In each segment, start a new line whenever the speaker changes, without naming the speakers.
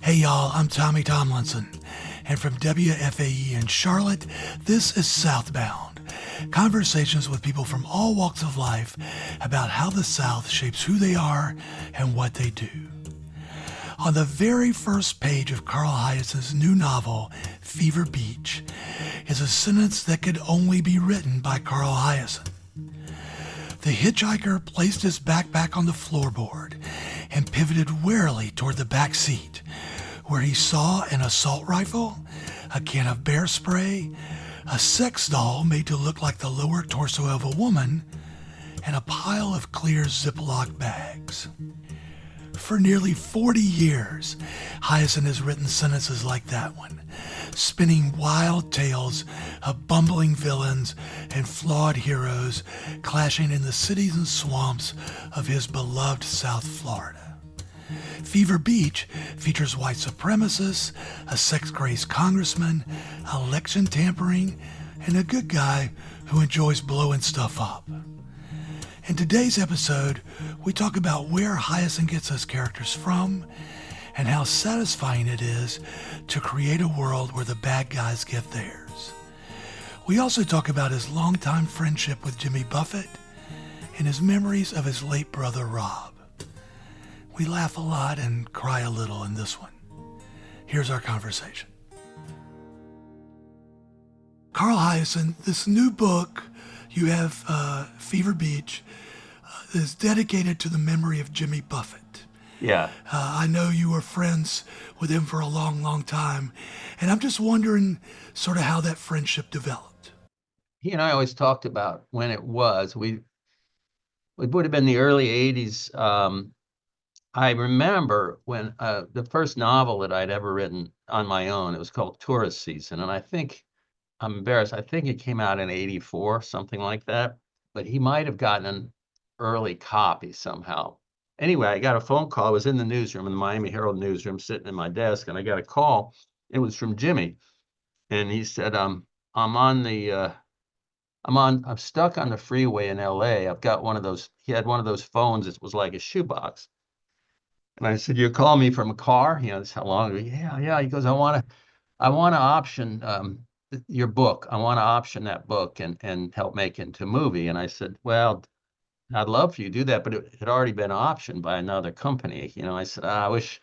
Hey y'all, I'm Tommy Tomlinson, and from WFAE in Charlotte, this is SouthBound. Conversations with people from all walks of life about how the South shapes who they are and what they do. On the very first page of Carl Hiaasen's new novel, Fever Beach, is a sentence that could only be written by Carl Hiaasen. The hitchhiker placed his backpack on the floorboard and pivoted warily toward the back seat, where he saw an assault rifle, a can of bear spray, a sex doll made to look like the lower torso of a woman, and a pile of clear Ziploc bags. For nearly 40 years, Hiaasen has written sentences like that one, spinning wild tales of bumbling villains and flawed heroes clashing in the cities and swamps of his beloved South Florida. Fever Beach features white supremacists, a sex-crazed congressman, election tampering, and a good guy who enjoys blowing stuff up. In today's episode, we talk about where Hiaasen gets his characters from and how satisfying it is to create a world where the bad guys get theirs. We also talk about his longtime friendship with Jimmy Buffett and his memories of his late brother Rob. We laugh a lot and cry a little in this one. Here's our conversation. Carl Hiaasen, this new book you have, Fever Beach, is dedicated to the memory of Jimmy Buffett.
Yeah.
I know you were friends with him for a long, long time, and I'm just wondering sort of how that friendship developed.
He and I always talked about when it was. It would have been the early 80s. I remember when the first novel that I'd ever written on my own, it was called Tourist Season. And I'm embarrassed, I think it came out in 84, something like that. But he might have gotten an early copy somehow. Anyway, I got a phone call. I was in the newsroom, in the Miami Herald newsroom, sitting at my desk, and I got a call. It was from Jimmy. And he said, I'm stuck on the freeway in LA. I've got one of those, he had one of those phones. It was like a shoebox. And I said, you call me from a car? That's how long ago. Yeah. He goes, I want to option your book. I want to option that book and help make it into a movie. And I said, well, I'd love for you to do that, but it had already been optioned by another company. I said, I wish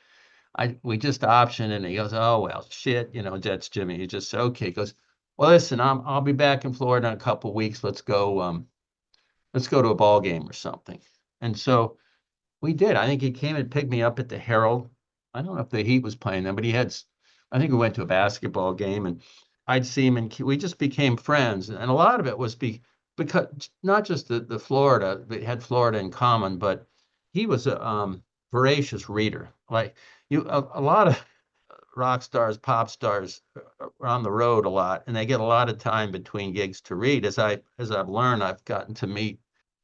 we just optioned it. And he goes, oh, well, shit. That's Jimmy. He just said, okay. He goes, well, listen, I'll be back in Florida in a couple of weeks. Let's go to a ball game or something. And so we did. I think he came and picked me up at the Herald. I don't know if the Heat was playing then, but I think we went to a basketball game and I'd see him and we just became friends. And a lot of it was because not just the Florida, they had Florida in common, but he was a voracious reader. Like a lot of rock stars, pop stars are on the road a lot, and they get a lot of time between gigs to read. As I've learned, I've gotten to meet,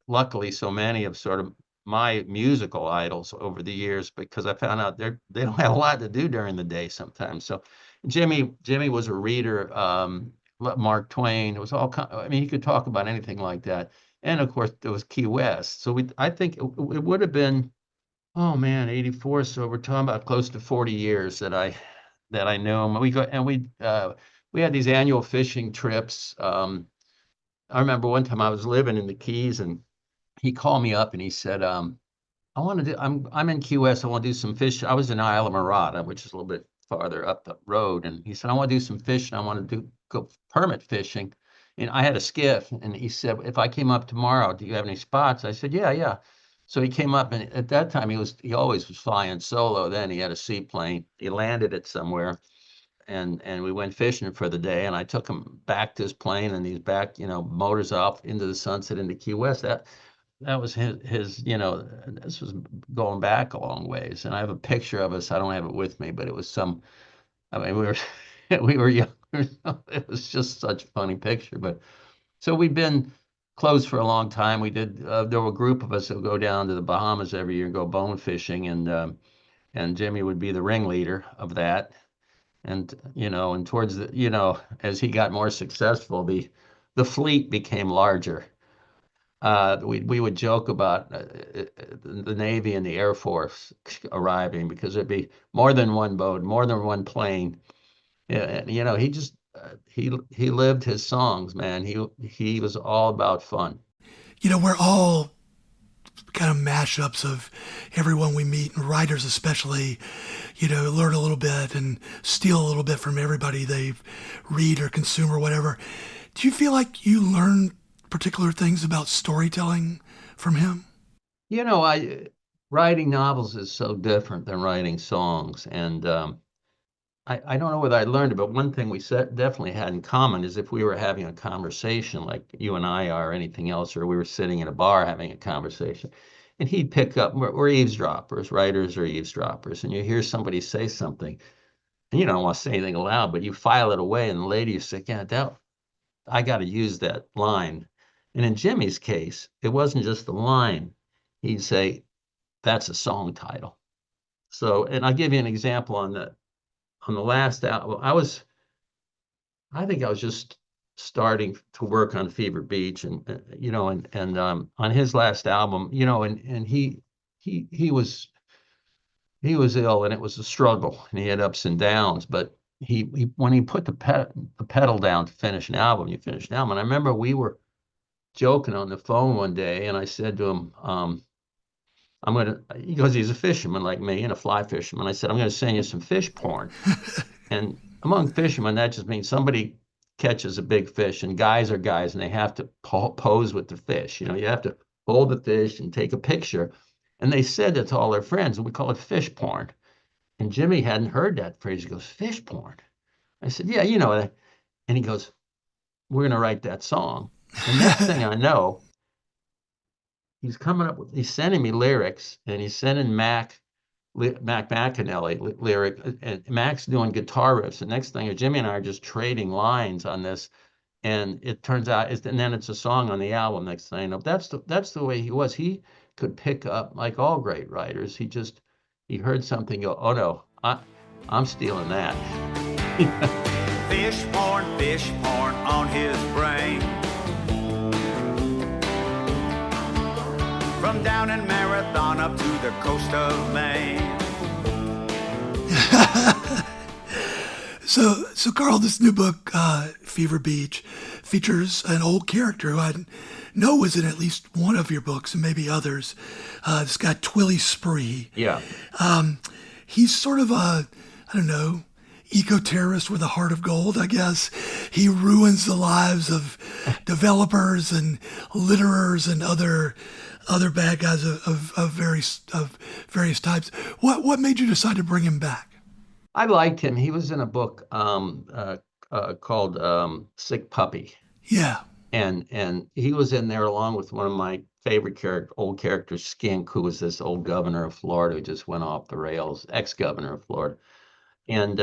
luckily, so many of sort of my musical idols over the years because I found out they don't have a lot to do during the day sometimes. So Jimmy was a reader. Mark Twain. It was all. I mean, he could talk about anything like that. And of course, there was Key West. So I think it would have been, oh man, 84. So we're talking about close to 40 years that I knew him. We had these annual fishing trips. I remember one time I was living in the Keys and he called me up and he said, I'm in Key West. I want to do some fish. I was in Isla Mirada, which is a little bit farther up the road. And he said, I want to do some fishing. I want to go permit fishing. And I had a skiff. And he said, if I came up tomorrow, do you have any spots? I said, yeah. So he came up, and at that time he always was flying solo. Then he had a seaplane. He landed it somewhere, and we went fishing for the day. And I took him back to his plane, and he's back, motors off into the sunset into Key West. That was his. This was going back a long ways. And I have a picture of us. I don't have it with me, but it was some. I mean, we were young. It was just such a funny picture. But so we've been close for a long time. We did. There were a group of us that would go down to the Bahamas every year and go bone fishing, and Jimmy would be the ringleader of that. And and towards as he got more successful, the fleet became larger. we would joke about the Navy and the Air Force arriving because there'd be more than one boat, more than one plane. Yeah, and, he just he lived his songs, man. He was all about fun.
We're all kind of mashups of everyone we meet, and writers especially, learn a little bit and steal a little bit from everybody they read or consume or whatever. Do you feel like you learn particular things about storytelling from him?
I writing novels is so different than writing songs, and I don't know whether I learned it, but one thing we definitely had in common is if we were having a conversation like you and I are, or anything else, or we were sitting in a bar having a conversation, and he'd pick up, we're eavesdroppers, writers are eavesdroppers, and you hear somebody say something, and you don't want to say anything aloud, but you file it away, and the lady you say, yeah, I got to use that line. And in Jimmy's case, it wasn't just the line. He'd say, that's a song title. So, and I'll give you an example on the last album. I think I was just starting to work on Fever Beach, and on his last album, and he was ill, and it was a struggle, and he had ups and downs, but he when he put the pedal down to finish an album, you finish an album. And I remember we were joking on the phone one day, and I said to him, because he's a fisherman like me and a fly fisherman. I said, I'm gonna send you some fish porn. And among fishermen, that just means somebody catches a big fish, and guys are guys, and they have to pose with the fish. You have to hold the fish and take a picture. And they said that to all their friends, and we call it fish porn. And Jimmy hadn't heard that phrase. He goes, fish porn. I said, yeah, you know that. And he goes, we're going to write that song. And next thing I know, he's sending me lyrics, and he's sending Mac McAnally lyric, and Mac's doing guitar riffs. The next thing, Jimmy and I are just trading lines on this, and it turns out, and then it's a song on the album. Next thing I know, that's the way he was. He could pick up, like all great writers. He heard something, go, oh no, I'm stealing that.
Fish porn on his brain. From down in Marathon up to the coast of Maine.
So Carl, this new book, Fever Beach, features an old character who I know was in at least one of your books and maybe others. This guy, Twilly Spree.
Yeah.
He's sort of I don't know, eco-terrorist with a heart of gold, I guess. He ruins the lives of developers and litterers and other bad guys of various types. What made you decide to bring him back?
I liked him. He was in a book called Sick Puppy.
Yeah.
And he was in there along with one of my favorite old characters, Skink, who was this old governor of Florida who just went off the rails, ex-governor of Florida. And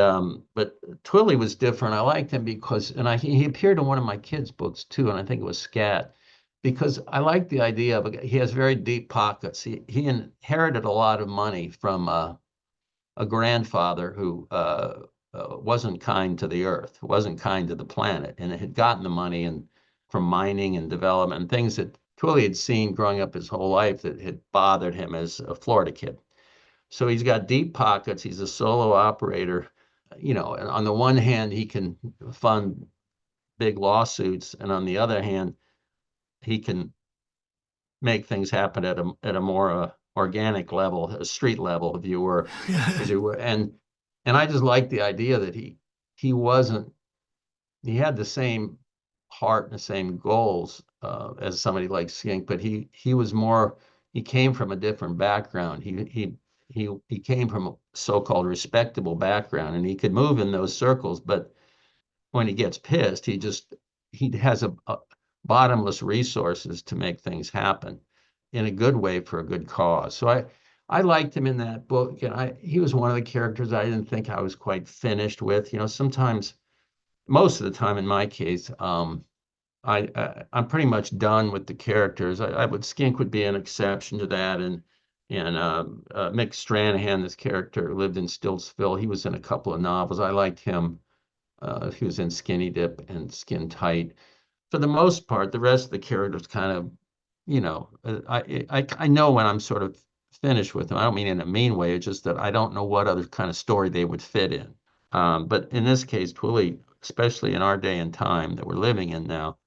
but Twilly was different. I liked him because, he appeared in one of my kids' books too, and I think it was Scat, because I like the idea of he has very deep pockets. He inherited a lot of money from a grandfather who wasn't kind to the earth, wasn't kind to the planet, and had gotten the money from mining and development and things that Twilly had seen growing up his whole life that had bothered him as a Florida kid. So he's got deep pockets. He's a solo operator. And on the one hand, he can fund big lawsuits, and on the other hand, he can make things happen at a more organic level, a street level, if you were. And I just like the idea that he had the same heart and the same goals as somebody like Skink, but he came from a different background. He came from a so-called respectable background, and he could move in those circles, but when he gets pissed, he has a bottomless resources to make things happen in a good way for a good cause. So I liked him in that book, and he was one of the characters I didn't think I was quite finished with. Sometimes, most of the time in my case, I'm pretty much done with the characters. Skink would be an exception to that, and Mick Stranahan, this character, lived in Stiltsville. He was in a couple of novels. I liked him. He was in Skinny Dip and Skin Tight. For the most part, the rest of the characters kind of I know when I'm sort of finished with them. I don't mean in a mean way. It's just that I don't know what other kind of story they would fit in. But in this case, Twilly, especially in our day and time that we're living in now,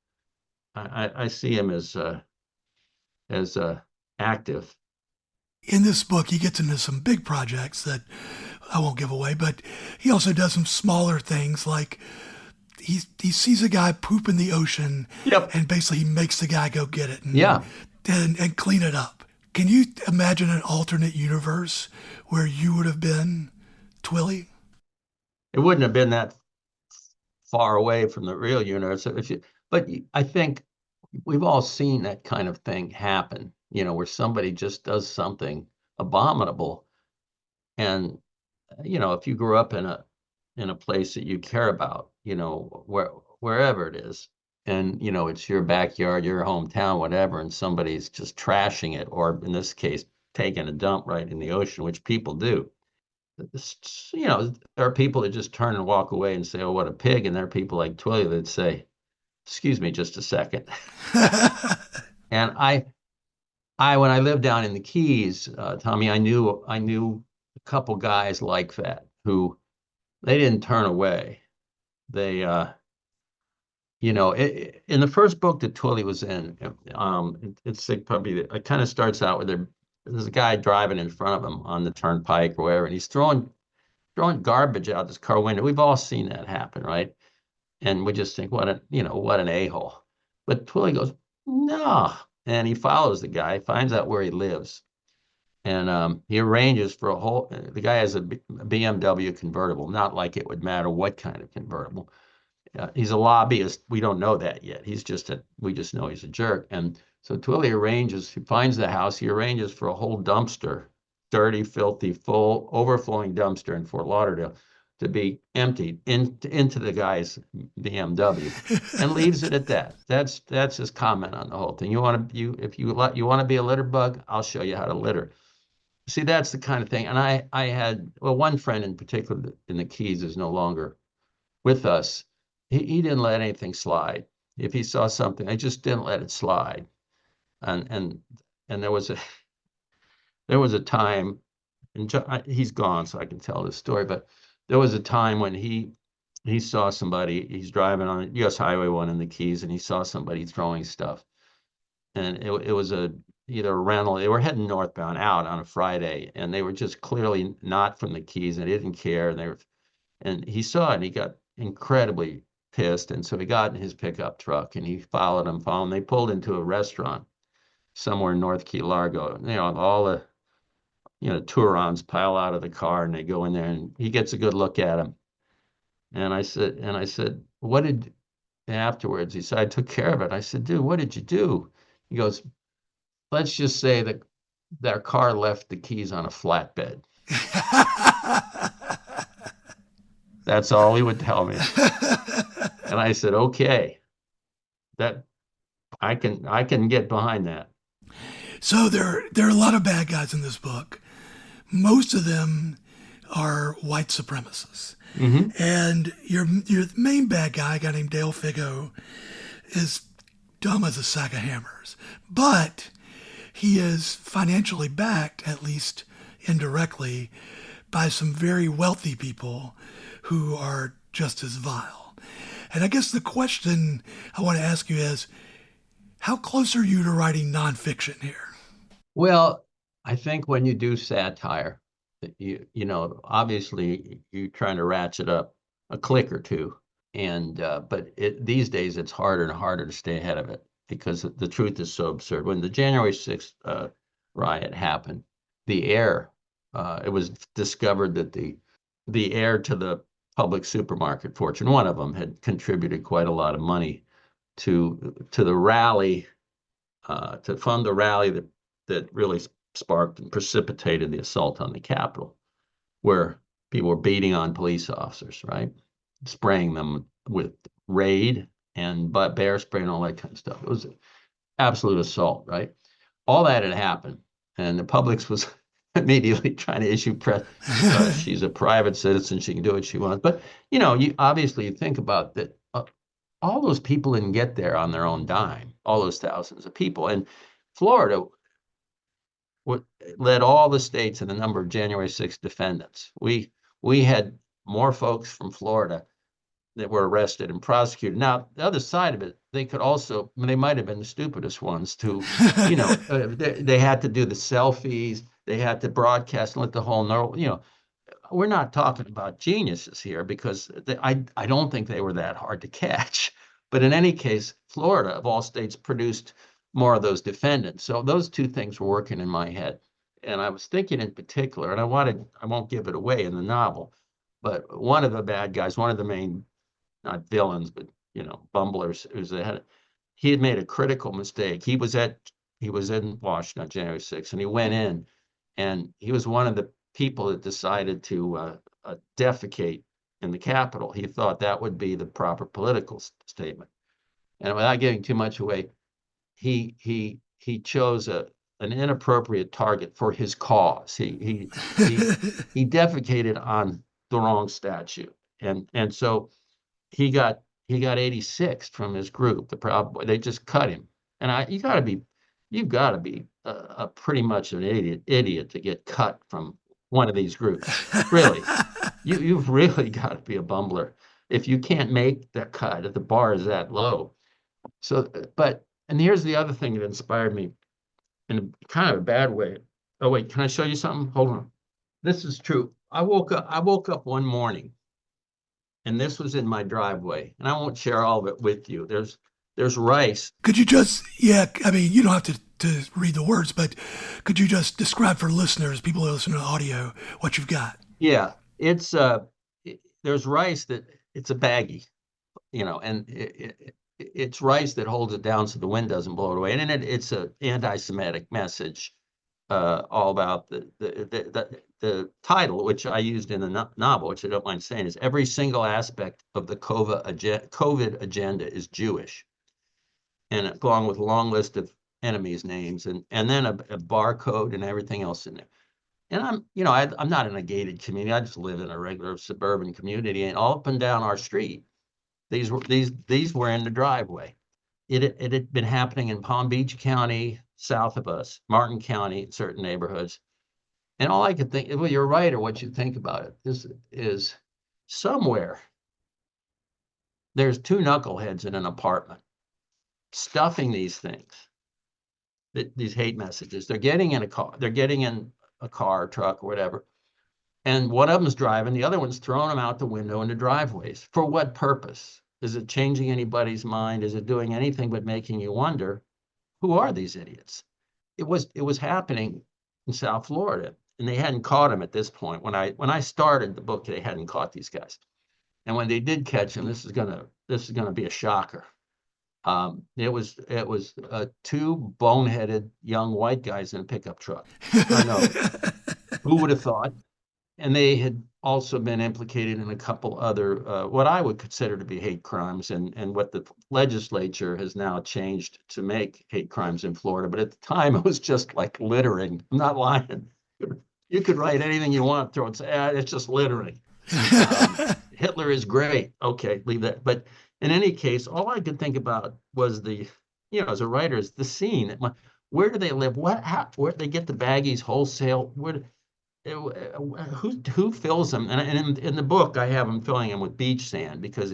I see him as active.
In this book, he gets into some big projects that I won't give away, but he also does some smaller things like he sees a guy poop in the ocean,
Yep.
and basically he makes the guy go get it
Yeah.
and clean it up. Can you imagine an alternate universe where you would have been Twilly?
It wouldn't have been that far away from the real universe but I think we've all seen that kind of thing happen, where somebody just does something abominable. And, if you grew up in a place that you care about, wherever it is, and, it's your backyard, your hometown, whatever, and somebody's just trashing it, or in this case, taking a dump right in the ocean, which people do. There are people that just turn and walk away and say, "Oh, what a pig," and there are people like Twilly that say, "Excuse me, just a second." And when I lived down in the Keys, Tommy, I knew a couple guys like that who they didn't turn away. They, in the first book that Twilly was in, it's like probably it kind of starts out with there's a guy driving in front of him on the turnpike or wherever, and he's throwing garbage out this car window. We've all seen that happen, right? And we just think, what an a-hole. But Twilly goes, no. And he follows the guy, finds out where he lives. And he arranges for the guy has a BMW convertible, not like it would matter what kind of convertible. He's a lobbyist. We don't know that yet. We just know he's a jerk. And so Twilly he finds the house, he arranges for a whole dumpster, dirty, filthy, full, overflowing dumpster in Fort Lauderdale to be emptied into the guy's BMW, and leaves it at that. That's his comment on the whole thing. If you want to be a litter bug, I'll show you how to litter. See, that's the kind of thing. And I had one friend in particular in the Keys is no longer with us. He didn't let anything slide. If he saw something, I just didn't let it slide. And there was a time, and he's gone, so I can tell this story, but there was a time when he saw somebody, he's driving on US Highway 1 in the Keys, and he saw somebody throwing stuff. And it was either a rental, they were heading northbound out on a Friday, and they were just clearly not from the Keys, and they didn't care. And he saw it, and he got incredibly pissed. And so he got in his pickup truck, and he followed them. They pulled into a restaurant somewhere in North Key Largo. All the Tourons pile out of the car, and they go in there, and he gets a good look at him. And I said, afterwards, he said, I took care of it. I said, dude, what did you do? He goes, let's just say that their car left the keys on a flatbed. That's all he would tell me. And I said, okay, that I can get behind that.
So there are a lot of bad guys in this book. Most of them are white supremacists.
Mm-hmm.
And your main bad guy, a guy named Dale Figo, is dumb as a sack of hammers. But he is financially backed, at least indirectly, by some very wealthy people who are just as vile. And I guess the question I want to ask you is, how close are you to writing nonfiction here?
Well, I think when you do satire, obviously you're trying to ratchet up a click or two. But these days it's harder and harder to stay ahead of it because the truth is so absurd. When the January 6th riot happened, it was discovered that the heir to the public supermarket fortune, one of them, had contributed quite a lot of money to the rally, to fund the rally that really sparked and precipitated the assault on the Capitol, where people were beating on police officers, right? Spraying them with Raid and bear spray and all that kind of stuff. It was an absolute assault, right? All that had happened, and the Publix was immediately trying to issue press. She's a private citizen; she can do what she wants. But you obviously think about that. All those people didn't get there on their own dime. All those thousands of people, and Florida led all the states in the number of January 6th defendants. We had more folks from Florida that were arrested and prosecuted. Now, the other side of it, they might have been the stupidest ones to, they had to do the selfies, they had to broadcast and let the whole know, we're not talking about geniuses here because I don't think they were that hard to catch. But in any case, Florida, of all states, produced more of those defendants. So those two things were working in my head. And I was thinking in particular, and I won't give it away in the novel, but one of the bad guys, one of the main, not villains, but, bumblers, he had made a critical mistake. He was in Washington on January 6th, and he went in, and he was one of the people that decided to defecate in the Capitol. He thought that would be the proper political statement. And without giving too much away, he chose an inappropriate target for his cause. He defecated on the wrong statute, and so he got 86th from his group. The Proud Boy, they just cut him. And you've got to be a pretty much an idiot to get cut from one of these groups. Really, you've really got to be a bumbler if you can't make that cut, if the bar is that low. So, and here's the other thing that inspired me in kind of a bad way. Oh wait, can I show you something? Hold on. This is true. I woke up one morning, and this was in my driveway, and I won't share all of it with you. There's rice.
Could you just, you don't have to read the words, but could you just describe for listeners, people who listen to audio, what you've got?
Yeah, it's there's rice that it's a baggie, and it's rice that holds it down so the wind doesn't blow it away. And in it's an anti-Semitic message, all about the title, which I used in the novel, which I don't mind saying, is every single aspect of the COVID agenda is Jewish. And along with a long list of enemies' names, and then a barcode and everything else in there. And I'm not in a gated community. I just live in a regular suburban community, and all up and down our street, these were in the driveway. It had been happening in Palm Beach County, south of us, Martin County, certain neighborhoods. And all I could think, well, you're right, or what you think about it, is somewhere there's two knuckleheads in an apartment stuffing these things, these hate messages. They're getting in a car, truck, or whatever. And one of them's driving, the other one's throwing them out the window into driveways. For what purpose? Is it changing anybody's mind? Is it doing anything but making you wonder, who are these idiots? It was happening in South Florida, and they hadn't caught him at this point. When I started the book, they hadn't caught these guys. And when they did catch him, this is gonna be a shocker. It was two boneheaded young white guys in a pickup truck. I know. Who would have thought? And they had also been implicated in a couple other, what I would consider to be hate crimes, and what the legislature has now changed to make hate crimes in Florida. But at the time, it was just like littering. I'm not lying. You could write anything you want, throw it, say, it's just littering. Hitler is great. Okay, leave that. But in any case, all I could think about was as a writer, is the scene. Where do they live? Where do they get the baggies wholesale? Who fills them? And in the book, I have them filling them with beach sand because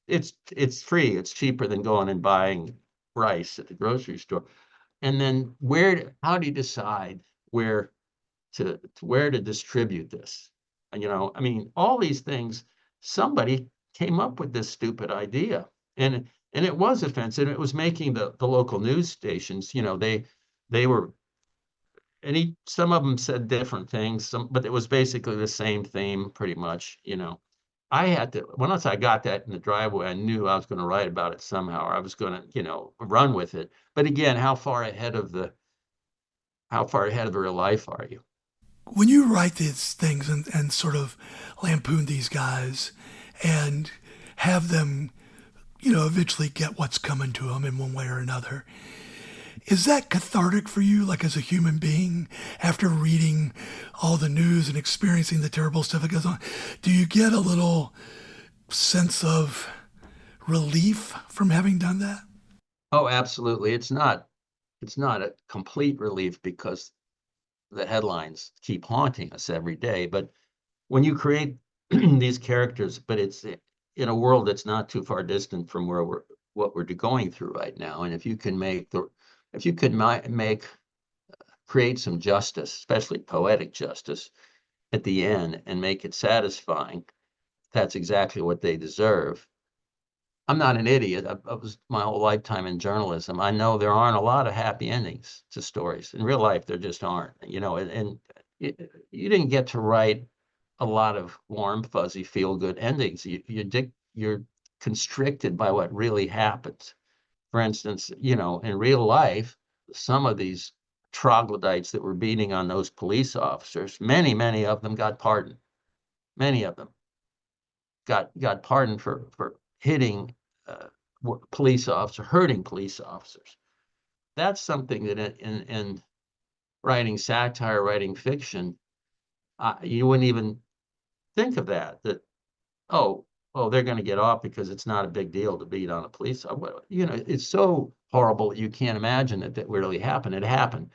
it's free. It's cheaper than going and buying rice at the grocery store. And then how do you decide where to distribute this? All these things, somebody came up with this stupid idea, and it was offensive. It was making the local news stations, they were, some of them said different things, but it was basically the same theme pretty much. I had to, once I got that in the driveway, I knew I was going to write about it somehow, or I was going to, run with it. But again, how far ahead of real life are you?
When you write these things and sort of lampoon these guys and have them, eventually get what's coming to them in one way or another, is that cathartic for you, like as a human being, after reading all the news and experiencing the terrible stuff that goes on? Do you get a little sense of relief from having done that?
Oh, absolutely. It's not it's not a complete relief because the headlines keep haunting us every day. But when you create these characters, but it's in a world that's not too far distant from what we're going through right now. And if you can create some justice, especially poetic justice at the end, and make it satisfying, that's exactly what they deserve. I'm not an idiot. I was my whole lifetime in journalism. I know there aren't a lot of happy endings to stories. In real life, there just aren't, and you didn't get to write a lot of warm, fuzzy, feel-good endings. You're constricted by what really happens. For instance, in real life, some of these troglodytes that were beating on those police officers, many of them got pardoned. Many of them got pardoned for hitting police officers, hurting police officers. That's something that in writing satire, writing fiction, you wouldn't even think of that. Oh, they're going to get off because it's not a big deal to beat on a police officer. It's so horrible that you can't imagine that really happened. It happened.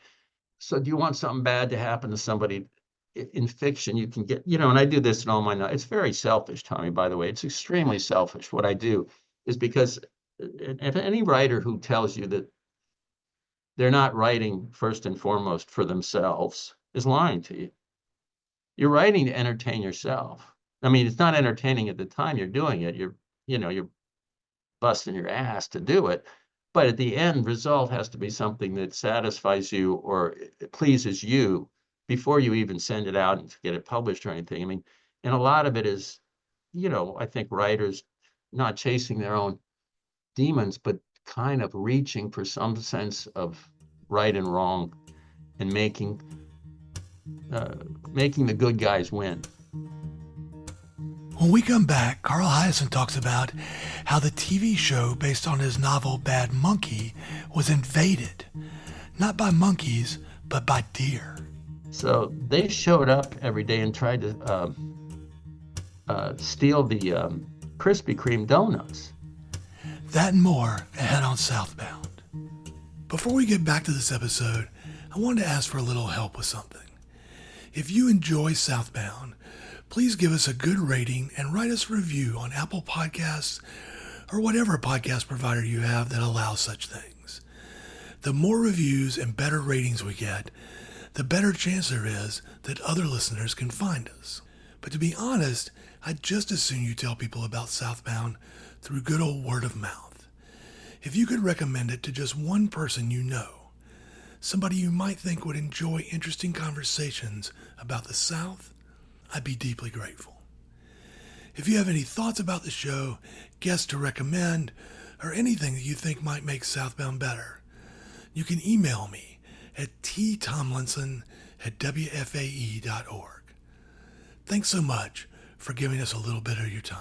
So do you want something bad to happen to somebody in fiction? You can get, and I do this in all my notes. It's very selfish, Tommy, by the way. It's extremely selfish. What I do is because if any writer who tells you that they're not writing first and foremost for themselves is lying to you. You're writing to entertain yourself. I mean, it's not entertaining at the time you're doing it. You're busting your ass to do it. But at the end result has to be something that satisfies you or it pleases you before you even send it out and to get it published or anything. I mean, and a lot of it is, I think writers not chasing their own demons, but kind of reaching for some sense of right and wrong and making the good guys win.
When we come back, Carl Hiaasen talks about how the TV show based on his novel Bad Monkey was invaded, not by monkeys, but by deer.
So they showed up every day and tried to steal the Krispy Kreme donuts.
That and more ahead on Southbound. Before we get back to this episode, I wanted to ask for a little help with something. If you enjoy Southbound, please give us a good rating and write us a review on Apple Podcasts or whatever podcast provider you have that allows such things. The more reviews and better ratings we get, the better chance there is that other listeners can find us. But to be honest, I'd just as soon you tell people about Southbound through good old word of mouth. If you could recommend it to just one person you know, somebody you might think would enjoy interesting conversations about the South, I'd be deeply grateful. If you have any thoughts about the show, guests to recommend, or anything that you think might make Southbound better, you can email me at ttomlinson@wfae.org. Thanks so much for giving us a little bit of your time.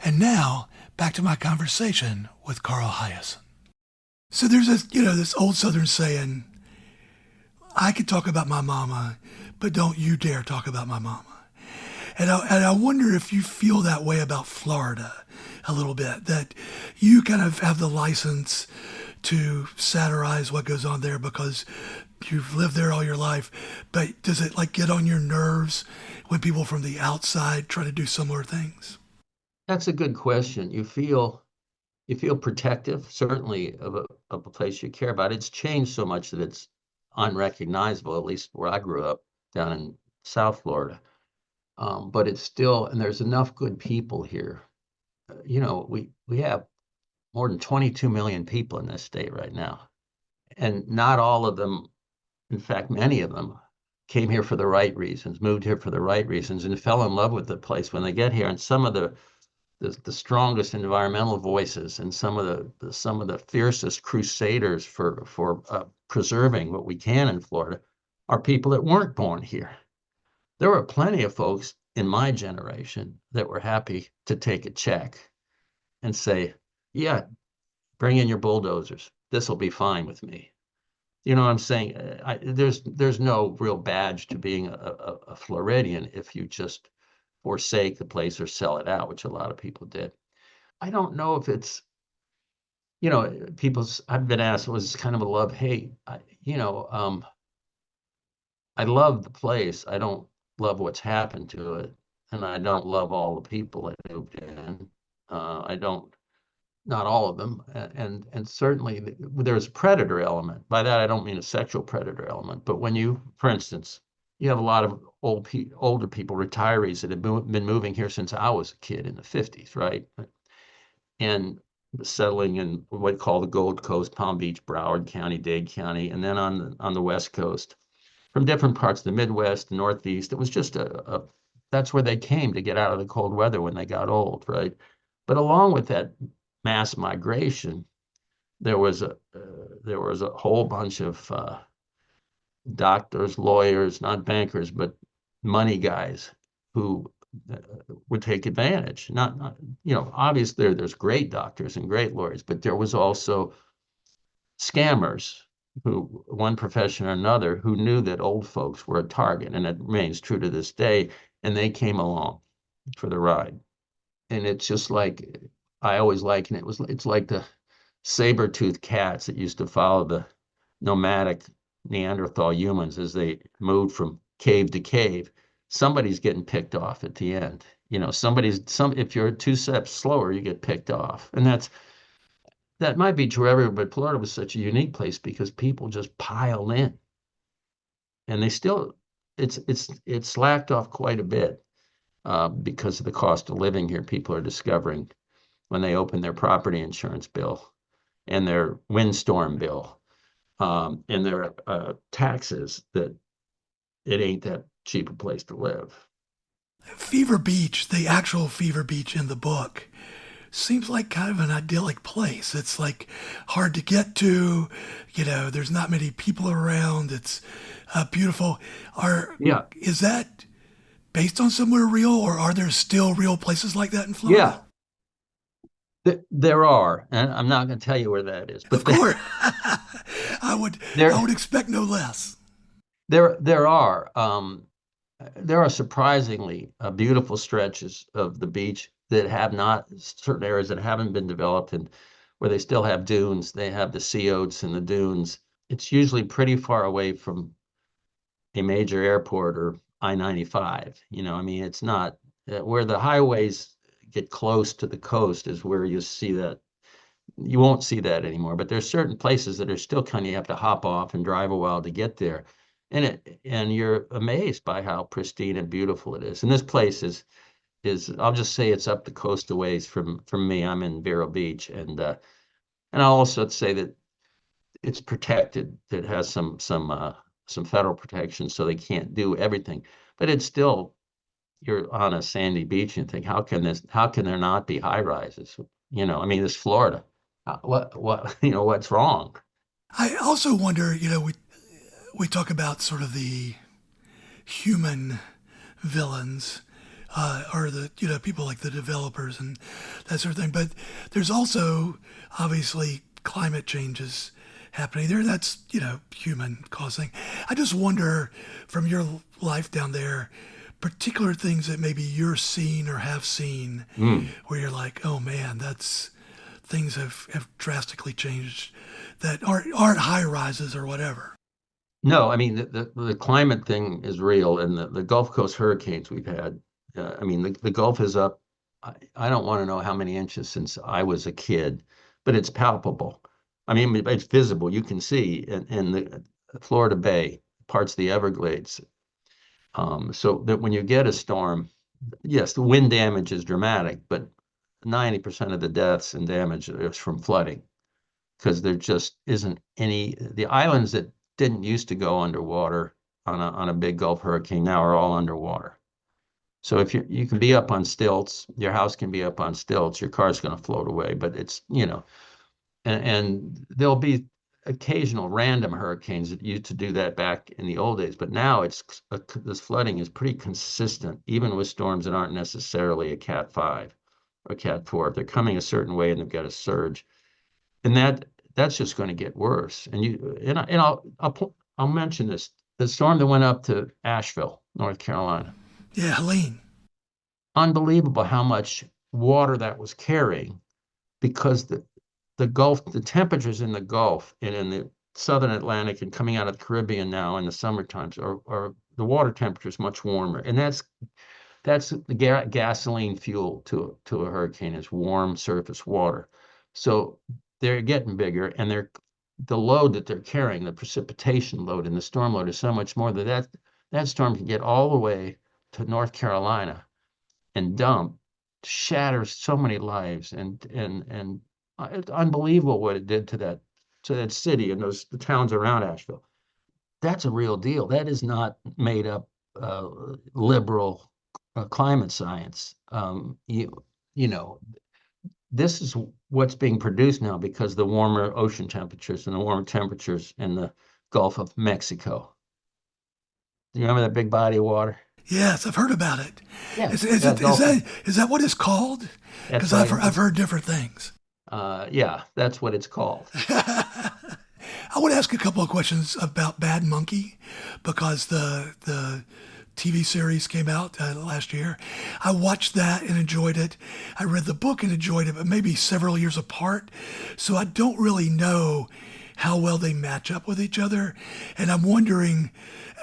And now, back to my conversation with Carl Hiaasen. So there's this old Southern saying, I could talk about my mama, but don't you dare talk about my mama. And I wonder if you feel that way about Florida a little bit, that you kind of have the license to satirize what goes on there because you've lived there all your life. But does it get on your nerves when people from the outside try to do similar things?
That's a good question. You feel protective, certainly, of a place you care about. It's changed so much that it's unrecognizable, at least where I grew up down in South Florida. But it's still, and there's enough good people here. We have more than 22 million people in this state right now. And not all of them, in fact, many of them came here for the right reasons, moved here for the right reasons, and fell in love with the place when they get here. And some of the strongest environmental voices and some of the fiercest crusaders for preserving what we can in Florida are people that weren't born here. There were plenty of folks in my generation that were happy to take a check and say, yeah, bring in your bulldozers. This will be fine with me. You know what I'm saying? There's no real badge to being a Floridian if you just forsake the place or sell it out, which a lot of people did. I don't know if it's I've been asked, was this kind of a love-hate? I love the place. I don't love what's happened to it, and I don't love all the people that moved in. I don't, not all of them, and certainly there's a predator element. By that, I don't mean a sexual predator element, but when you, for instance, you have a lot of older people, retirees that have been moving here since I was a kid in the 50s, right? And settling in what we call the Gold Coast, Palm Beach, Broward County, Dade County, and then on the West Coast, from different parts of the Midwest, the Northeast. It was just that's where they came to get out of the cold weather when they got old, right? But along with that mass migration, there was a whole bunch of doctors, lawyers, not bankers, but money guys who would take advantage. Not obviously there's great doctors and great lawyers, but there was also scammers who, one profession or another, who knew that old folks were a target, and it remains true to this day, and they came along for the ride. And it's just like, I always liken it's like the saber-toothed cats that used to follow the nomadic Neanderthal humans as they moved from cave to cave. Somebody's getting picked off at the end. If you're 2 steps slower, you get picked off. And that might be true everywhere, but Florida was such a unique place because people just pile in, and it's slacked off quite a bit because of the cost of living here. People are discovering when they open their property insurance bill and their windstorm bill and their taxes that it ain't that cheap a place to live.
Fever Beach, the actual Fever Beach in the book, seems like kind of an idyllic place. It's like hard to get to, there's not many people around. It's beautiful.
Yeah.
Is that based on somewhere real, or are there still real places like that in Florida?
Yeah. There are, and I'm not going to tell you where that is, but
of course, I would expect no less.
There are surprisingly beautiful stretches of the beach that have not, certain areas that haven't been developed, and where they still have dunes. They have the sea oats and the dunes. It's usually pretty far away from a major airport or I-95. It's not where the highways get close to the coast is where you see that. You won't see that anymore, but there's certain places that are still kind of, you have to hop off and drive a while to get there. And you're amazed by how pristine and beautiful it is. And this place is I'll just say it's up the coast a ways from me. I'm in Vero Beach, and I'll also say that it's protected. It has some federal protection, so they can't do everything. But it's still, you're on a sandy beach and think, how can there not be high rises? This Florida. What's wrong?
I also wonder, we talk about sort of the human villains, or the people like the developers and that sort of thing. But there's also obviously climate changes happening there. That's human causing. I just wonder, from your life down there, particular things that maybe you're seeing or have seen, where you're like, oh man, things have drastically changed that aren't high rises or whatever.
No, the climate thing is real, and the Gulf Coast hurricanes we've had. The Gulf is up. I don't want to know how many inches since I was a kid, but it's palpable. It's visible. You can see in the Florida Bay, parts of the Everglades. So that when you get a storm, yes, the wind damage is dramatic, but 90% of the deaths and damage is from flooding, because there just isn't any. The islands that didn't used to go underwater on a big Gulf hurricane now are all underwater. So if you can be up on stilts, your house can be up on stilts, your car's going to float away. But it's, and there'll be occasional random hurricanes that used to do that back in the old days. But now this flooding is pretty consistent, even with storms that aren't necessarily a Cat 5 or Cat 4. If they're coming a certain way and they've got a surge, and that's just going to get worse. And I'll mention this: the storm that went up to Asheville, North Carolina.
Yeah, Helene.
Unbelievable how much water that was carrying, because the Gulf, the temperatures in the Gulf and in the Southern Atlantic and coming out of the Caribbean now in the summer times are the water temperature is much warmer, and that's the gasoline fuel to a hurricane is warm surface water. So they're getting bigger, and the load that they're carrying, the precipitation load and the storm load is so much more that storm can get all the way to North Carolina and shatter so many lives, and it's unbelievable what it did to that city and the towns around Asheville. That's a real deal. That is not made up liberal climate science. You know, this is what's being produced now because of the warmer ocean temperatures and the warmer temperatures in the Gulf of Mexico. Do you remember that big body of water?
Yes, I've heard about it.
Yeah,
Is
that Gulf of-
that what it's called?
That's
Because I've heard different things.
yeah, that's what it's called.
I want to ask a couple of questions about Bad Monkey because the TV series came out last year. I watched that and enjoyed it. I read the book and enjoyed it, but maybe several years apart. So I don't really know how well they match up with each other. And I'm wondering,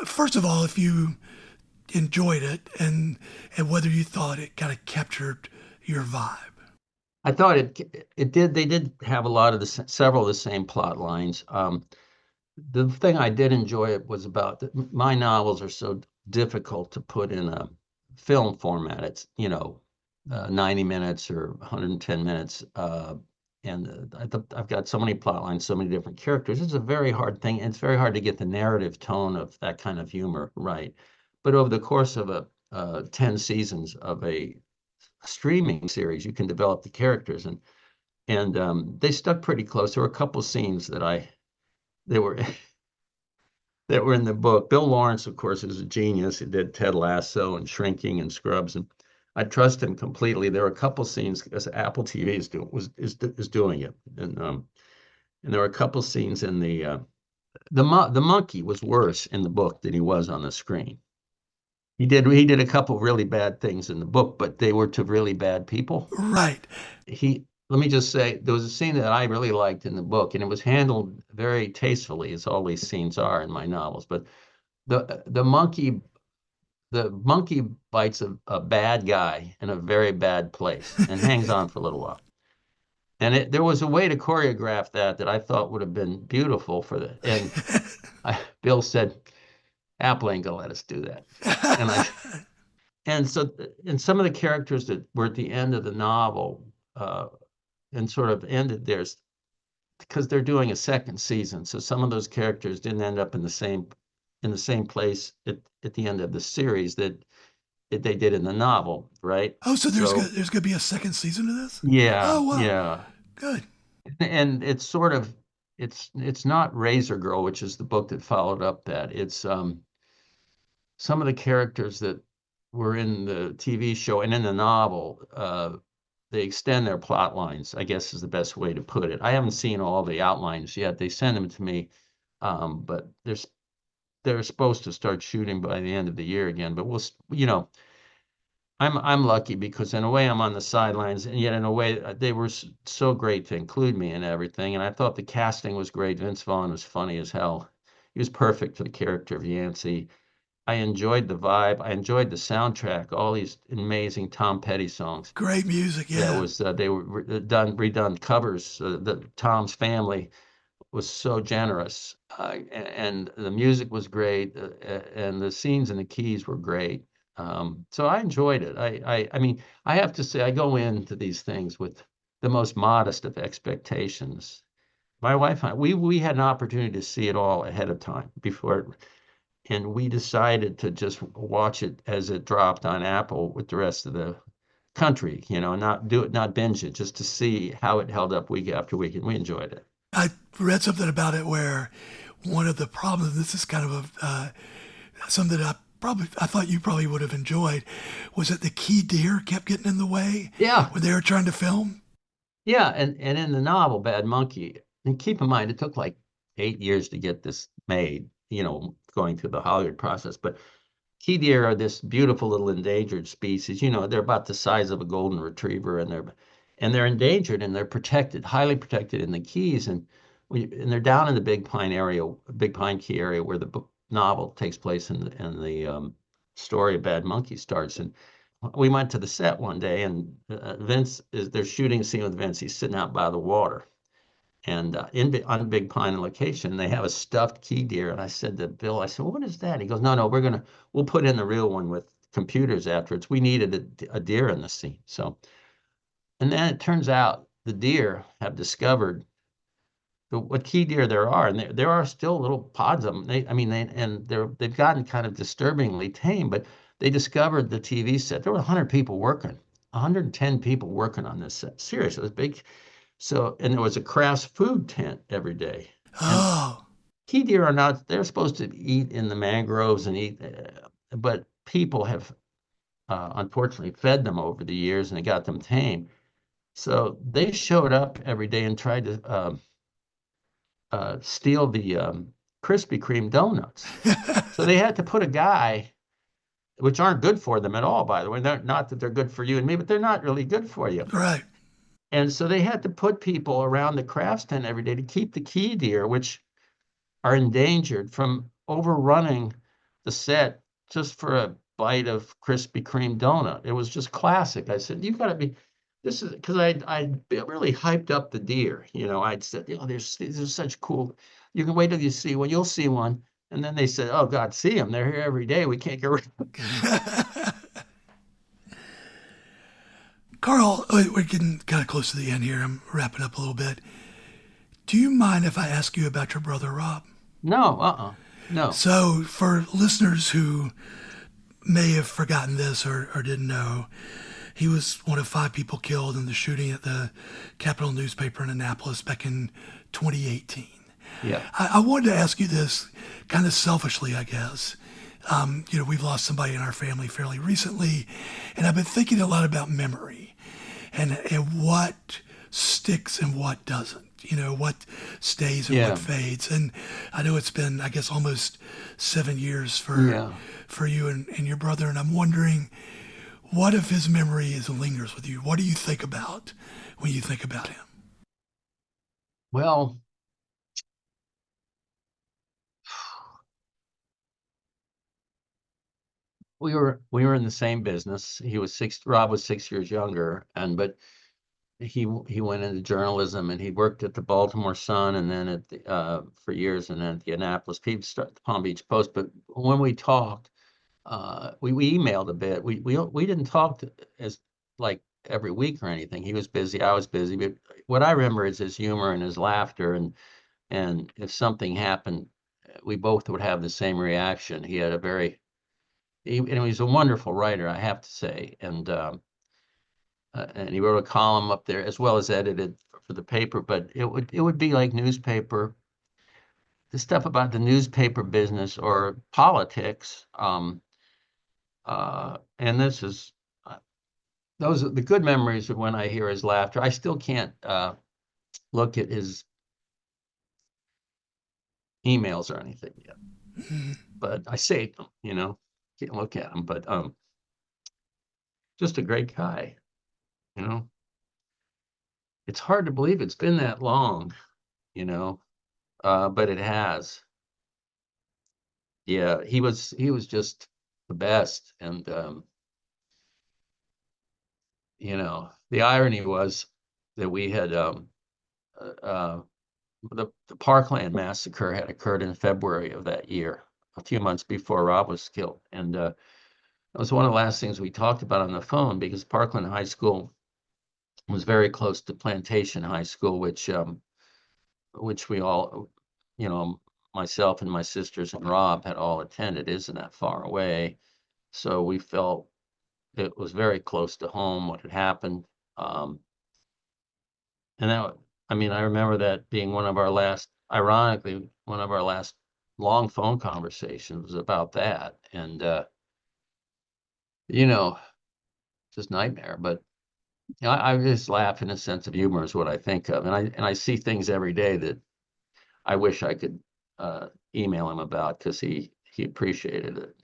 first of all, if you enjoyed it and whether you thought it kind of captured your vibe.
I thought it did. They did have a lot of several of the same plot lines. The thing I did enjoy it was about my novels are so difficult to put in a film format. It's 90 minutes or 110 minutes, and I've got so many plot lines, so many different characters. It's a very hard thing, and it's very hard to get the narrative tone of that kind of humor right. But over the course of 10 seasons of a streaming series, you can develop the characters, and they stuck pretty close. There were a couple scenes that were that were in the book. Bill Lawrence, of course, is a genius. He did Ted Lasso and Shrinking and Scrubs, and I trust him completely. There were a couple scenes because Apple TV is doing it, and there were a couple scenes in the monkey was worse in the book than he was on the screen. He did a couple really bad things in the book, but they were to really bad people.
Right.
Let me just say, there was a scene that I really liked in the book, and it was handled very tastefully, as all these scenes are in my novels. But the monkey bites a bad guy in a very bad place and hangs on for a little while. And there was a way to choreograph that I thought would have been beautiful and Bill said, Apple ain't gonna let us do that. And some of the characters that were at the end of the novel and sort of ended theirs because they're doing a second season. So some of those characters didn't end up in the same place at the end of the series that they did in the novel, right?
Oh, so there's going to be a second season of this?
Yeah.
Oh, wow.
Yeah.
Good.
And it's sort of it's not Razor Girl, which is the book that followed up that. It's some of the characters that were in the TV show and in the novel, they extend their plot lines, I guess is the best way to put it. I haven't seen all the outlines yet. They send them to me, but they're supposed to start shooting by the end of the year again. But I'm lucky because in a way I'm on the sidelines, and yet in a way they were so great to include me in everything. And I thought the casting was great. Vince Vaughn was funny as hell. He was perfect for the character of Yancey. I enjoyed the vibe. I enjoyed the soundtrack. All these amazing Tom Petty songs.
Great music, yeah.
They were redone covers. Tom's family was so generous, and the music was great, and the scenes in the Keys were great. So I enjoyed it. I mean, I have to say, I go into these things with the most modest of expectations. My wife and I, we had an opportunity to see it all ahead of time before. And we decided to just watch it as it dropped on Apple with the rest of the country, not binge it, just to see how it held up week after week, and we enjoyed it.
I read something about it where one of the problems, this is kind of something that I thought you probably would have enjoyed, was that the key deer kept getting in the way when they were trying to film.
Yeah, and in the novel, Bad Monkey, and keep in mind, it took like 8 years to get this made, going through the Hollywood process. But key deer are this beautiful little endangered species. They're about the size of a golden retriever, and they're endangered and they're protected, highly protected in the Keys. And they're down in the Big Pine Key area where the novel takes place and the story of Bad Monkey starts. And we went to the set one day, and they're shooting a scene with Vince. He's sitting out by the water. And on Big Pine location, they have a stuffed key deer. And I said to Bill, I said, well, what is that? He goes, no, we'll put in the real one with computers afterwards. We needed a deer in the scene. So, and then it turns out the deer have discovered what key deer there are. And there are still little pods of them. They've gotten kind of disturbingly tame, but they discovered the TV set. There were 100 people working, 110 people working on this set. Seriously, it was big. So, and there was a Kraft's food tent every day.
Oh.
Key deer are not, they're supposed to eat in the mangroves and eat, but people have unfortunately fed them over the years and they got them tame. So they showed up every day and tried to steal the Krispy Kreme donuts. So they had to put a guy, which aren't good for them at all, by the way. Not that they're good for you and me, but they're not really good for you.
Right.
And so they had to put people around the Kraft's tent every day to keep the key deer, which are endangered, from overrunning the set just for a bite of Krispy Kreme donut. It was just classic. I said, you've got to be, this is, because I really hyped up the deer. I'd said, these are such cool, you can wait till you see one, you'll see one. And then they said, oh God, see them. They're here every day. We can't get rid of them.
Carl, we're getting kind of close to the end here. I'm wrapping up a little bit. Do you mind if I ask you about your brother, Rob?
No, no.
So for listeners who may have forgotten this or didn't know, he was one of 5 people killed in the shooting at the Capitol newspaper in Annapolis back in 2018.
Yeah.
I wanted to ask you this kind of selfishly, I guess. We've lost somebody in our family fairly recently, and I've been thinking a lot about memory and what sticks and what doesn't. What stays and what fades. And I know it's been, I guess, almost 7 years for you and your brother. And I'm wondering, what if his memory lingers with you? What do you think about when you think about him?
Well, we were in the same business. Rob was 6 years younger, but he went into journalism, and he worked at the Baltimore Sun and then at the for years, and then at the Annapolis the Palm Beach Post. But when we talked, we emailed a bit. We didn't talk as like every week or anything. He was busy, I was busy. But what I remember is his humor and his laughter, and if something happened, we both would have the same reaction. He had he was a wonderful writer, I have to say, and he wrote a column up there as well as edited for the paper. But it would be like the stuff about the newspaper business or politics. And this is those are the good memories of when I hear his laughter. I still can't look at his emails or anything yet, but I saved them. Can't look at them, but just a great guy. It's hard to believe it's been that long, but it has. Yeah, he was just the best. And the irony was that we had the Parkland massacre had occurred in February of that year, a few months before Rob was killed. And that was one of the last things we talked about on the phone, because Parkland High School was very close to Plantation High School, which we all, myself and my sisters and Rob had all attended. It isn't that far away. So we felt it was very close to home what had happened. And I remember that being ironically, one of our last long phone conversations was about that. And, just nightmare. But I just laugh, in a sense of humor is what I think of. And I see things every day that I wish I could email him about, because he appreciated it.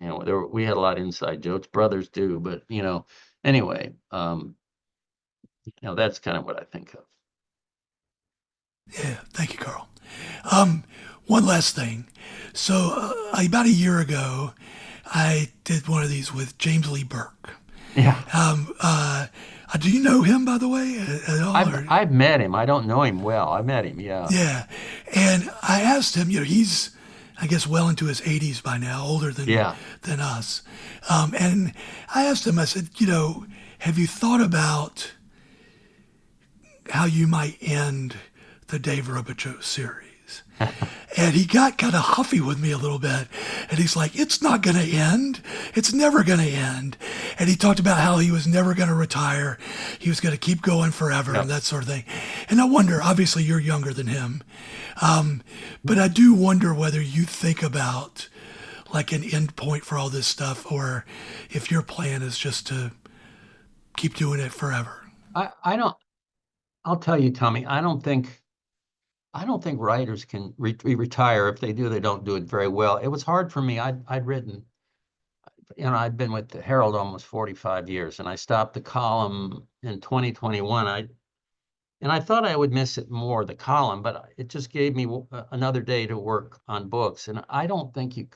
We had a lot of inside jokes. Brothers do, but anyway, That's kind of what I think of.
Yeah, thank you, Carl. One last thing. So about a year ago, I did one of these with James Lee Burke.
Yeah.
Do you know him, by the way, at all?
I've met him. I don't know him well. I met him, yeah.
Yeah. And I asked him, he's, I guess, well into his 80s by now, older than us. And I asked him, I said, have you thought about how you might end the Dave Robichaux series? And he got kind of huffy with me a little bit. And he's like, it's not going to end. It's never going to end. And he talked about how he was never going to retire. He was going to keep going forever and that sort of thing. And I wonder, obviously you're younger than him, but I do wonder whether you think about like an end point for all this stuff, or if your plan is just to keep doing it forever.
I'll tell you, Tommy, I don't think writers can retire. If they do, they don't do it very well. It was hard for me. I'd written, I'd been with the Herald almost 45 years, and I stopped the column in 2021. And I thought I would miss it more, the column, but it just gave me another day to work on books. And I don't think you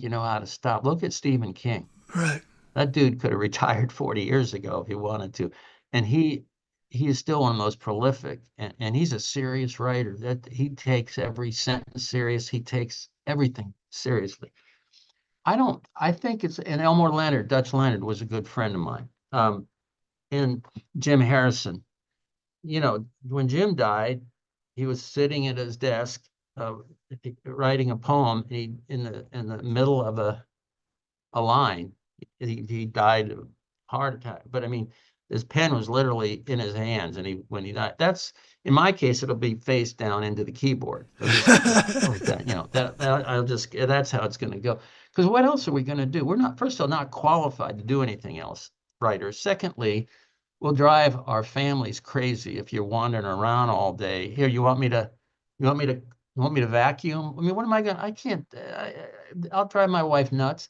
know how to stop. Look at Stephen King.
Right.
That dude could have retired 40 years ago if he wanted to. And he is still one of the most prolific, and he's a serious writer. That he takes every sentence serious. He takes everything seriously. I think and Elmore Leonard, Dutch Leonard, was a good friend of mine. And Jim Harrison, when Jim died, he was sitting at his desk, writing a poem. In the middle of a line, he died of heart attack. But I mean, his pen was literally in his hands, and when he died, that's, in my case, it'll be face down into the keyboard. That's how it's going to go. Because what else are we going to do? We're not, first of all, not qualified to do anything else, writers. Secondly, we'll drive our families crazy if you're wandering around all day. Here, you want me to vacuum? I mean, what am I going to, I can't, I'll drive my wife nuts.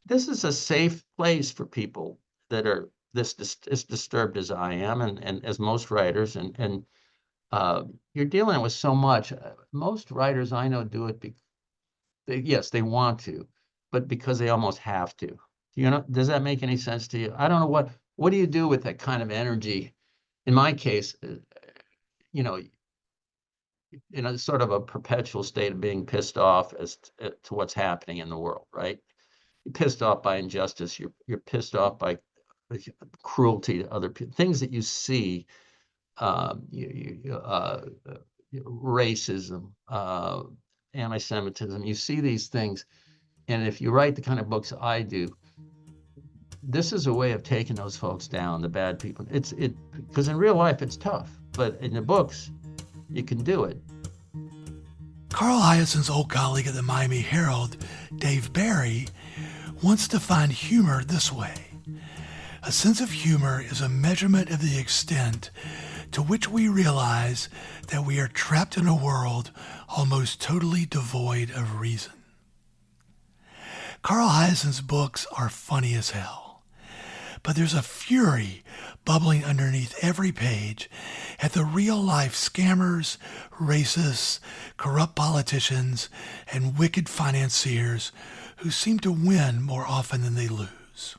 This is a safe place for people that are as disturbed as I am, and as most writers, and you're dealing with so much. Most writers I know do it yes, they want to, but because they almost have to. Does that make any sense to you? I don't know what do you do with that kind of energy? In my case, sort of a perpetual state of being pissed off as to what's happening in the world, right? You're pissed off by injustice. You're pissed off by cruelty to other people, things that you see, racism, anti-Semitism. You see these things, and if you write the kind of books I do, this is a way of taking those folks down, the bad people. Because in real life it's tough, but in the books you can do it.
Carl Hiaasen's old colleague at the Miami Herald, Dave Barry, once defined humor this way: a sense of humor is a measurement of the extent to which we realize that we are trapped in a world almost totally devoid of reason. Carl Hiaasen's books are funny as hell, but there's a fury bubbling underneath every page at the real-life scammers, racists, corrupt politicians, and wicked financiers who seem to win more often than they lose.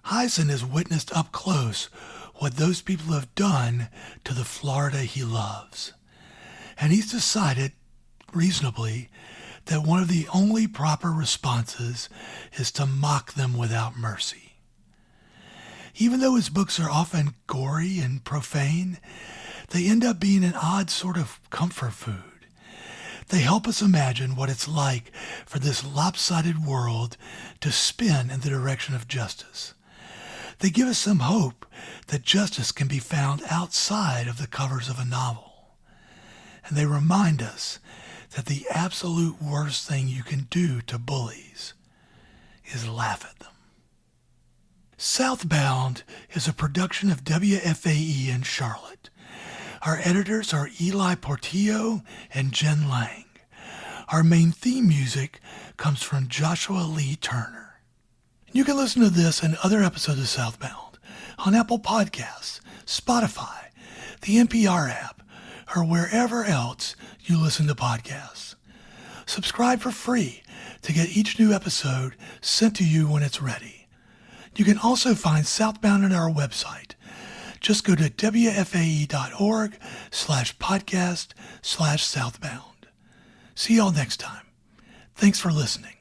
Hiaasen has witnessed up close what those people have done to the Florida he loves. And he's decided, reasonably, that one of the only proper responses is to mock them without mercy. Even though his books are often gory and profane, they end up being an odd sort of comfort food. They help us imagine what it's like for this lopsided world to spin in the direction of justice. They give us some hope that justice can be found outside of the covers of a novel. And they remind us that the absolute worst thing you can do to bullies is laugh at them. SouthBound is a production of WFAE in Charlotte. Our editors are Eli Portillo and Jen Lang. Our main theme music comes from Joshua Lee Turner. You can listen to this and other episodes of SouthBound on Apple Podcasts, Spotify, the NPR app, or wherever else you listen to podcasts. Subscribe for free to get each new episode sent to you when it's ready. You can also find Southbound on our website. Just go to wfae.org/podcast/Southbound. See y'all next time. Thanks for listening.